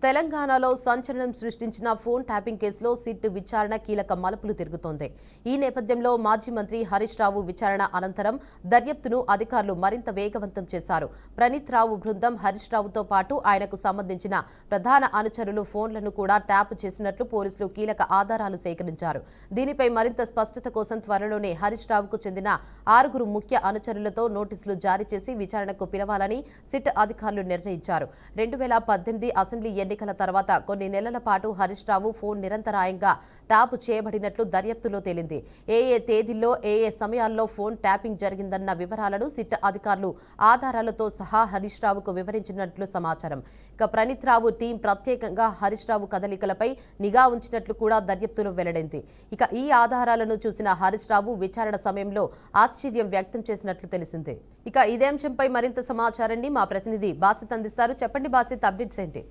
తెలంగాణలో సంచలనం సృష్టించిన ఫోన్ ట్యాపింగ్ కేసులో సిట్ విచారణ కీలక మలుపులు తిరుగుతోంది. ఈ నేపథ్యంలో మాజీ మంత్రి హరీష్ రావు విచారణ అనంతరం దర్యాప్తును అధికారులు మరింత వేగవంతం చేశారు. ప్రణీత్ రావు బృందం హరీష్ రావుతో పాటు ఆయనకు సంబంధించిన ప్రధాన అనుచరులు ఫోన్లను కూడా ట్యాప్ చేసినట్లు పోలీసులు కీలక ఆధారాలు సేకరించారు. దీనిపై మరింత స్పష్టత కోసం త్వరలోనే హరీష్ రావుకు చెందిన 6 ముఖ్య అనుచరులతో నోటీసులు జారీ చేసి విచారణకు పిలవాలని సిట్ అధికారులు నిర్ణయించారు. 2018 అసెంబ్లీ ఎన్నికల తర్వాత కొన్ని నెలల పాటు హరీష్ రావు ఫోన్ నిరంతరాయంగా ట్యాప్ చేయబడినట్లు దర్యాప్తులో తేలింది. ఏ తేదీల్లో ఏ సమయాల్లో ఫోన్ ట్యాపింగ్ జరిగిందన్న వివరాలను సిట్ అధికారులు ఆధారాలతో సహా హరీష్ రావుకు వివరించినట్లు సమాచారం. ఇక ప్రణీత్ రావు టీం ప్రత్యేకంగా హరీష్ రావు కదలికలపై నిఘా ఉంచినట్లు కూడా దర్యాప్తులో వెల్లడైంది. ఇక ఈ ఆధారాలను చూసిన హరీష్ రావు విచారణ సమయంలో ఆశ్చర్యం వ్యక్తం చేసినట్లు తెలిసింది. ఇక ఇదే అంశంపై మరింత సమాచారాన్ని మా ప్రతినిధి బాసిత్ అందిస్తారు. చెప్పండి బాసిత్, అప్డేట్స్ ఏంటి?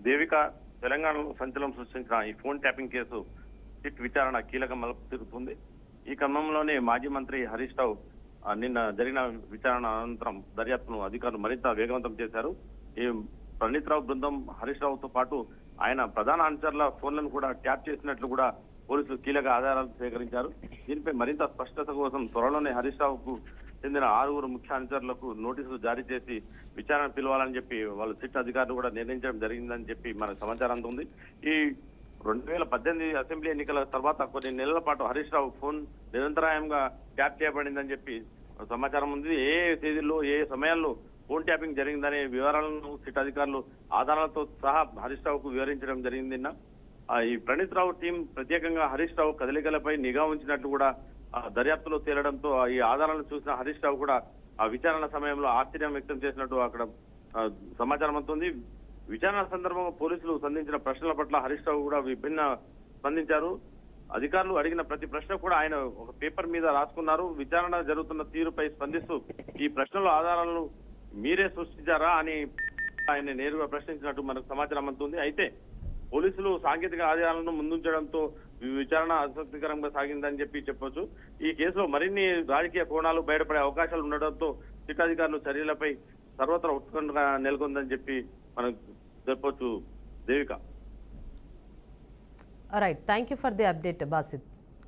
దేవిక, తెలంగాణలో సంచలనం సృష్టించిన ఈ ఫోన్ ట్యాపింగ్ కేసు సిట్ విచారణ కీలక మలుపు తిరుగుతుంది. ఈ క్రమంలోనే మాజీ మంత్రి హరీష్ రావు నిన్న జరిగిన విచారణ అనంతరం దర్యాప్తును అధికారులు మరింత వేగవంతం చేశారు. ఈ ప్రణీత్ రావు బృందం హరీష్ రావుతో పాటు ఆయన ప్రధాన అనుచరుల ఫోన్లను కూడా ట్యాప్ చేసినట్లు కూడా పోలీసులు కీలక ఆధారాలు సేకరించారు. దీనిపై మరింత స్పష్టత కోసం త్వరలోనే హరీష్ రావుకు చెందిన 6 ముఖ్య అనుచరులకు నోటీసులు జారీ చేసి విచారణ పిలవాలని చెప్పి వాళ్ళు సిట్ అధికారులు కూడా నిర్ణయించడం జరిగిందని చెప్పి మనకు సమాచారం అందుతుంది. ఈ 2018 అసెంబ్లీ ఎన్నికల తర్వాత కొన్ని నెలల పాటు హరీష్ రావు ఫోన్ నిరంతరాయంగా ట్యాప్ చేయబడిందని చెప్పి సమాచారం ఉంది. ఏ తేదీల్లో ఏ సమయాల్లో ఫోన్ ట్యాపింగ్ జరిగిందనే వివరాలను సిట్ అధికారులు ఆధారాలతో సహా హరీష్ రావుకు వివరించడం జరిగింది. ఈ ప్రణీత్ రావు టీం ప్రత్యేకంగా హరీష్ రావు కదలికలపై నిఘా ఉంచినట్లు కూడా దర్యాప్తులో తేలడంతో ఈ ఆధారాలను చూసిన హరీష్ రావు కూడా ఆ విచారణ సమయంలో ఆశ్చర్యం వ్యక్తం చేసినట్టు అక్కడ సమాచారం అవుతుంది. విచారణ సందర్భంగా పోలీసులు సంధించిన ప్రశ్నల పట్ల హరీష్ రావు కూడా విభిన్న స్పందించారు. అధికారులు అడిగిన ప్రతి ప్రశ్న కూడా ఆయన ఒక పేపర్ మీద రాసుకున్నారు. విచారణ జరుగుతున్న తీరుపై స్పందిస్తూ ఈ ప్రశ్నల ఆధారాలను మీరే సృష్టించారా అని ఆయన నేరుగా ప్రశ్నించినట్టు మనకు సమాచారం అందుతుంది. అయితే పోలీసులు సాంకేతిక ఆధారాలను ముందుంచడంతో విచారణ ఆసక్తికరంగా సాగిందని చెప్పొచ్చు. ఈ కేసులో మరిన్ని రాజకీయ కోణాలు బయటపడే అవకాశాలు ఉండడంతో సిట్ అధికారులు చర్యలపై సర్వత్రా ఉత్కంఠ నెలకొందని చెప్పి మనం చెప్పొచ్చు. Devika. Right, thank you for the update Basit.